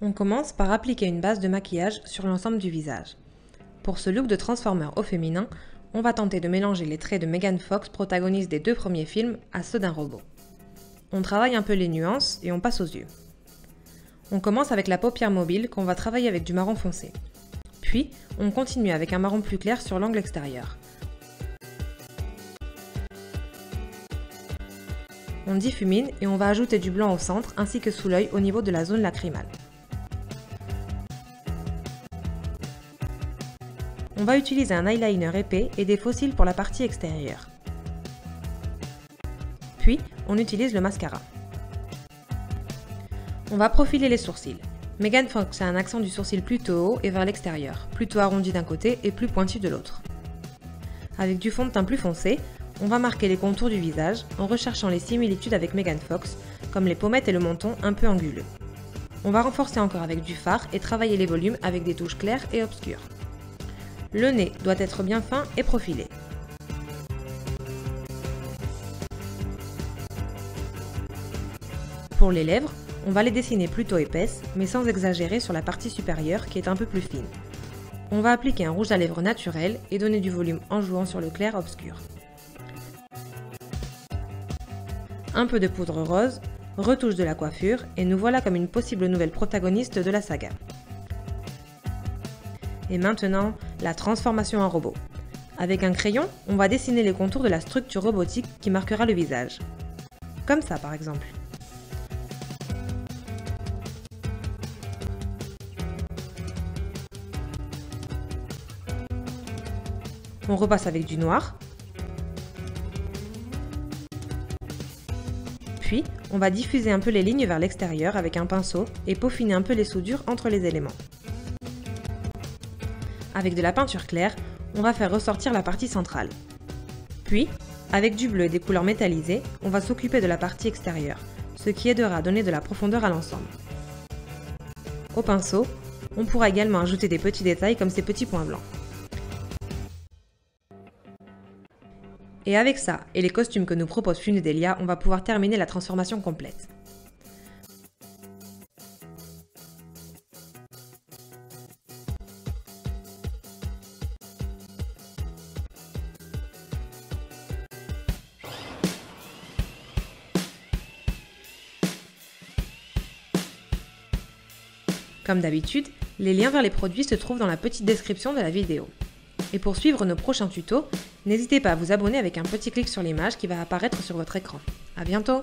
On commence par appliquer une base de maquillage sur l'ensemble du visage. Pour ce look de Transformer au féminin, on va tenter de mélanger les traits de Megan Fox, protagoniste des 2 premiers films, à ceux d'un robot. On travaille un peu les nuances et on passe aux yeux. On commence avec la paupière mobile qu'on va travailler avec du marron foncé. Puis, on continue avec un marron plus clair sur l'angle extérieur. On diffumine et on va ajouter du blanc au centre ainsi que sous l'œil au niveau de la zone lacrymale. On va utiliser un eyeliner épais et des faux cils pour la partie extérieure. Puis, on utilise le mascara. On va profiler les sourcils. Megan Fox a un accent du sourcil plutôt haut et vers l'extérieur, plutôt arrondi d'un côté et plus pointu de l'autre. Avec du fond de teint plus foncé, on va marquer les contours du visage en recherchant les similitudes avec Megan Fox, comme les pommettes et le menton un peu anguleux. On va renforcer encore avec du fard et travailler les volumes avec des touches claires et obscures. Le nez doit être bien fin et profilé. Pour les lèvres, on va les dessiner plutôt épaisses, mais sans exagérer sur la partie supérieure qui est un peu plus fine. On va appliquer un rouge à lèvres naturel et donner du volume en jouant sur le clair obscur. Un peu de poudre rose, retouche de la coiffure et nous voilà comme une possible nouvelle protagoniste de la saga. Et maintenant, la transformation en robot. Avec un crayon, on va dessiner les contours de la structure robotique qui marquera le visage. Comme ça par exemple. On repasse avec du noir. Puis, on va diffuser un peu les lignes vers l'extérieur avec un pinceau et peaufiner un peu les soudures entre les éléments. Avec de la peinture claire, on va faire ressortir la partie centrale. Puis, avec du bleu et des couleurs métallisées, on va s'occuper de la partie extérieure, ce qui aidera à donner de la profondeur à l'ensemble. Au pinceau, on pourra également ajouter des petits détails comme ces petits points blancs. Et avec ça, et les costumes que nous propose Funedélia, on va pouvoir terminer la transformation complète. Comme d'habitude, les liens vers les produits se trouvent dans la petite description de la vidéo. Et pour suivre nos prochains tutos, n'hésitez pas à vous abonner avec un petit clic sur l'image qui va apparaître sur votre écran. À bientôt!